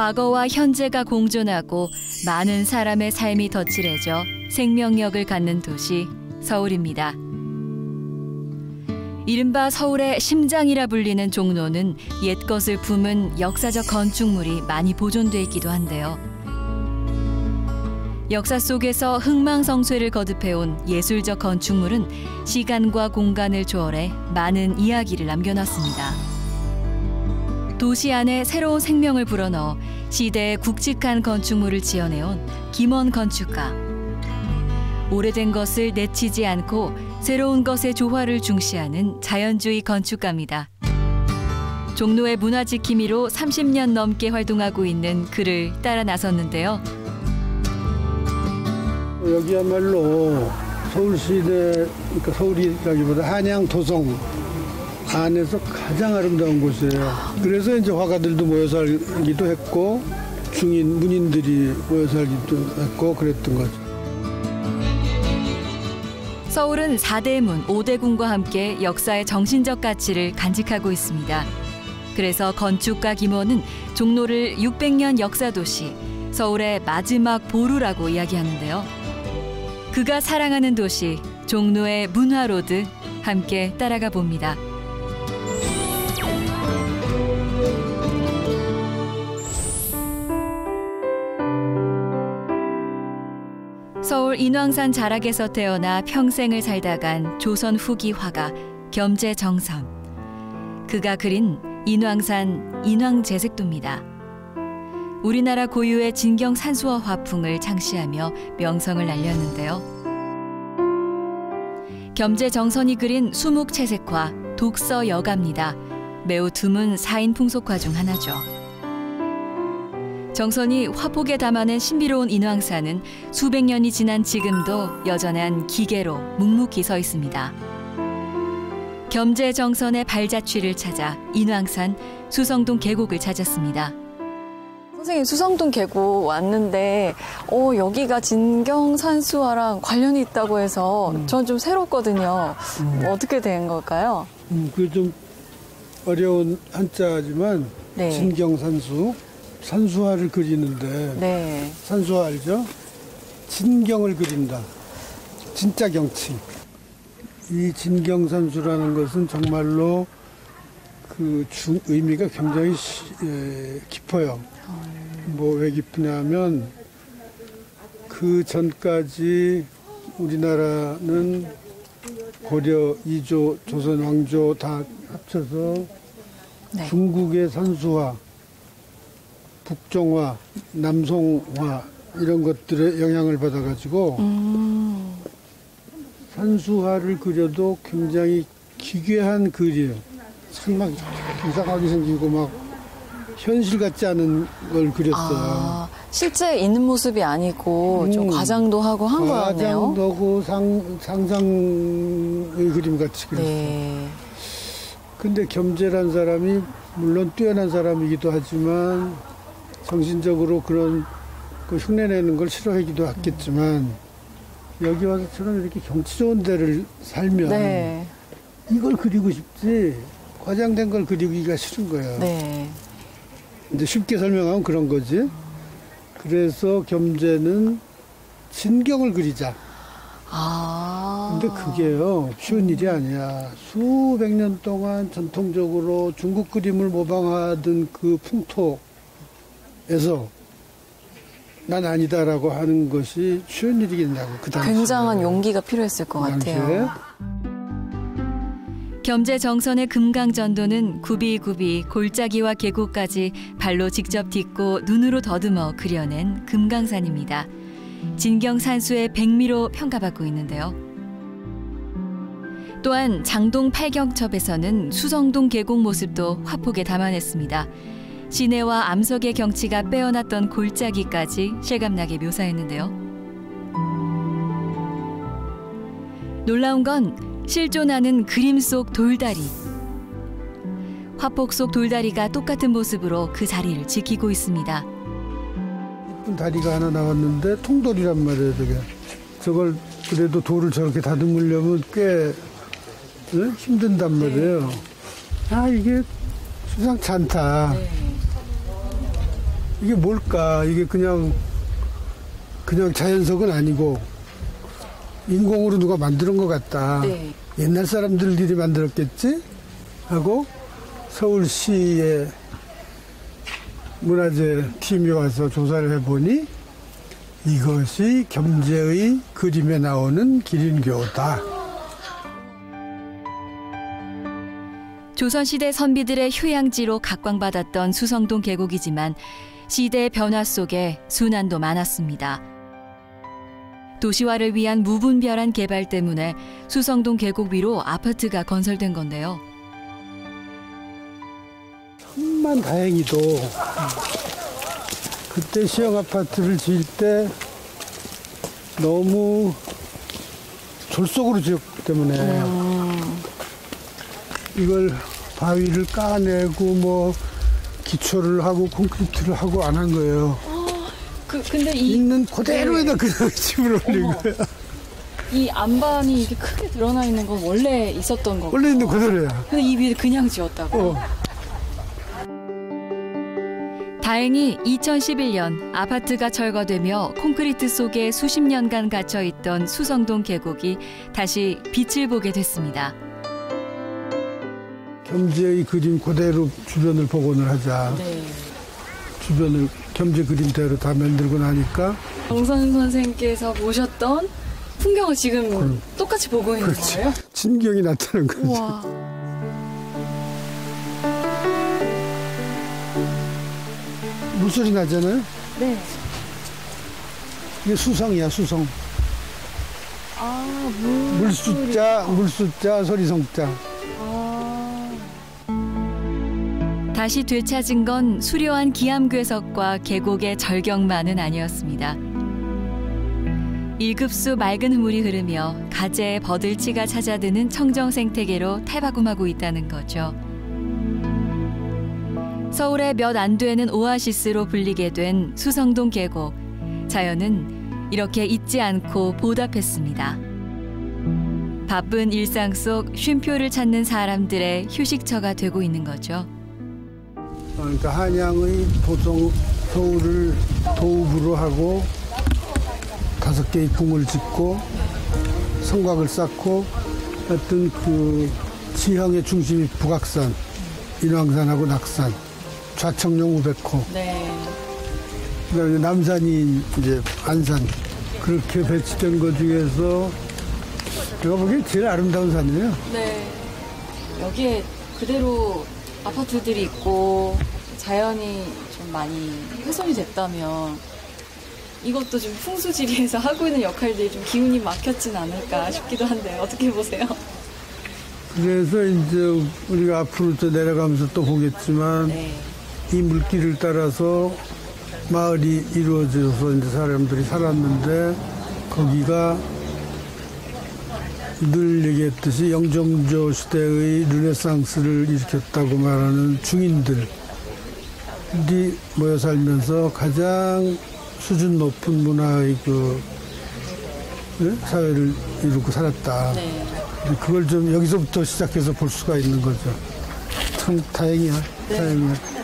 과거와 현재가 공존하고 많은 사람의 삶이 덧칠해져 생명력을 갖는 도시 서울입니다. 이른바 서울의 심장이라 불리는 종로는 옛것을 품은 역사적 건축물이 많이 보존돼 있기도 한데요. 역사 속에서 흥망성쇠를 거듭해온 예술적 건축물은 시간과 공간을 초월해 많은 이야기를 남겨놨습니다. 도시 안에 새로운 생명을 불어넣어 시대의 굵직한 건축물을 지어내온 김원 건축가. 오래된 것을 내치지 않고 새로운 것의 조화를 중시하는 자연주의 건축가입니다. 종로의 문화지킴이로 30년 넘게 활동하고 있는 그를 따라 나섰는데요. 여기야말로 서울시대, 그러니까 서울이라기보다 한양 도성 안에서 가장 아름다운 곳이에요. 그래서 이제 화가들도 모여 살기도 했고 중인 문인들이 모여 살기도 했고 그랬던 거죠. 서울은 4대문, 5대궁과 함께 역사의 정신적 가치를 간직하고 있습니다. 그래서 건축가 김원은 종로를 600년 역사도시, 서울의 마지막 보루라고 이야기하는데요. 그가 사랑하는 도시, 종로의 문화로드, 함께 따라가 봅니다. 서울 인왕산 자락에서 태어나 평생을 살다 간 조선 후기 화가 겸재정선. 그가 그린 인왕산 인왕제색도입니다. 우리나라 고유의 진경 산수화 화풍을 장시하며 명성을 날렸는데요. 겸재정선이 그린 수묵채색화 독서여가입니다. 매우 드문 4인 풍속화 중 하나죠. 정선이 화폭에 담아낸 신비로운 인왕산은 수백 년이 지난 지금도 여전한 기계로 묵묵히 서 있습니다. 겸재정선의 발자취를 찾아 인왕산 수성동 계곡을 찾았습니다. 선생님, 수성동 계곡 왔는데 여기가 진경산수화랑 관련이 있다고 해서 전 좀 새롭거든요. 어떻게 된 걸까요? 그 좀 어려운 한자지만 네. 진경산수. 산수화를 그리는데 네. 산수화 알죠? 진경을 그린다. 진짜 경치. 이 진경산수라는 것은 정말로 그 의미가 굉장히 깊어요. 뭐 왜 깊으냐면 그 전까지 우리나라는 고려, 이조, 조선 왕조 다 합쳐서 네. 중국의 산수화, 북종화, 남송화 이런 것들의 영향을 받아가지고 산수화를 그려도 굉장히 기괴한 글이에요. 막 이상하게 생기고 막 현실 같지 않은 걸 그렸어요. 실제 있는 모습이 아니고 좀 과장도 하고 한 거였네요. 과장도 하고 상상의 그림 같이 그렸어요. 네. 근데 겸재란 사람이 물론 뛰어난 사람이기도 하지만 정신적으로 그런 그 흉내내는 걸 싫어하기도 했겠지만 여기 와서처럼 이렇게 경치 좋은 데를 살면 네. 이걸 그리고 싶지 과장된 걸 그리기가 싫은 거예요. 네. 이제 쉽게 설명하면 그런 거지. 그래서 겸재는 진경을 그리자. 근데 그게요 쉬운 일이 아니야. 수백 년 동안 전통적으로 중국 그림을 모방하던 그 풍토에서 난 아니다라고 하는 것이 쉬운 일이겠냐고. 그 당시에. 굉장한 용기가 필요했을 것 같아요. 겸재정선의 금강전도는 굽이굽이 골짜기와 계곡까지 발로 직접 딛고 눈으로 더듬어 그려낸 금강산입니다. 진경산수의 백미로 평가받고 있는데요. 또한 장동 팔경첩에서는 수성동 계곡 모습도 화폭에 담아냈습니다. 시내와 암석의 경치가 빼어났던 골짜기까지 실감나게 묘사했는데요. 놀라운 건 실존하는 그림 속 돌다리. 화폭 속 돌다리가 똑같은 모습으로 그 자리를 지키고 있습니다. 예쁜 다리가 하나 나왔는데 통돌이란 말이에요. 저걸 그래도 돌을 저렇게 다듬으려면 꽤 힘든단 말이에요. 이게 수상치 않다. 이게 뭘까? 이게 그냥 자연석은 아니고 인공으로 누가 만드는 것 같다. 네. 옛날 사람들끼리 만들었겠지? 하고 서울시의 문화재 팀이 와서 조사를 해보니 이것이 겸재의 그림에 나오는 기린교다. 조선시대 선비들의 휴양지로 각광받았던 수성동 계곡이지만 시대의 변화 속에 순환도 많았습니다. 도시화를 위한 무분별한 개발 때문에 수성동 계곡 위로 아파트가 건설된 건데요. 천만 다행히도 그때 시형 아파트를 지을 때 너무 졸속으로 지었기 때문에 이걸 바위를 까내고 뭐 기초를 하고 콘크리트를 하고 안 한 거예요. 근데 있는 그대로에다 그냥 집을 올린 거야. 이 안반이 이렇게 크게 드러나 있는 건 원래 있었던 거고. 원래 있는 그대로야. 근데 이 위에 그냥 지었다고. 다행히 2011년 아파트가 철거되며 콘크리트 속에 수십 년간 갇혀있던 수성동 계곡이 다시 빛을 보게 됐습니다. 겸재의 그림 그대로 주변을 복원을 하자. 네. 주변을 겸재 그림대로 다 만들고 나니까 정선 선생께서 보셨던 풍경을 지금 똑같이 보고 있는 그렇지. 거예요? 진경이 나타난 거지. 우와. 물소리 나잖아요. 네. 이게 수성이야, 수성. 아, 물숫자, 소리성자. 다시 되찾은 건 수려한 기암괴석과 계곡의 절경만은 아니었습니다. 1급수 맑은 물이 흐르며 가재의 버들치가 찾아드는 청정 생태계로 탈바꿈하고 있다는 거죠. 서울의 몇 안 되는 오아시스로 불리게 된 수성동 계곡. 자연은 이렇게 잊지 않고 보답했습니다. 바쁜 일상 속 쉼표를 찾는 사람들의 휴식처가 되고 있는 거죠. 그러니까 한양의 도성 서울을 도읍으로 하고 5개의 궁을 짓고 성곽을 쌓고 하여튼 그 지형의 중심이 북악산, 인왕산하고 낙산, 좌청룡 우백호. 네. 그다음에 남산이 이제 안산. 그렇게 배치된 것 중에서 제가 보기엔 제일 아름다운 산이에요. 네. 여기에 그대로 아파트들이 있고 자연이 좀 많이 훼손이 됐다면 이것도 좀 풍수지리에서 하고 있는 역할들이 좀 기운이 막혔진 않을까 싶기도 한데 어떻게 보세요? 그래서 이제 우리가 앞으로 또 내려가면서 또 보겠지만 네. 이 물길을 따라서 마을이 이루어져서 이제 사람들이 살았는데 거기가 늘 얘기했듯이 영종조 시대의 르네상스를 일으켰다고 말하는 중인들이 모여 살면서 가장 수준 높은 문화의 사회를 이루고 살았다. 네. 그걸 좀 여기서부터 시작해서 볼 수가 있는 거죠. 참 다행이야. 네. 다행이야.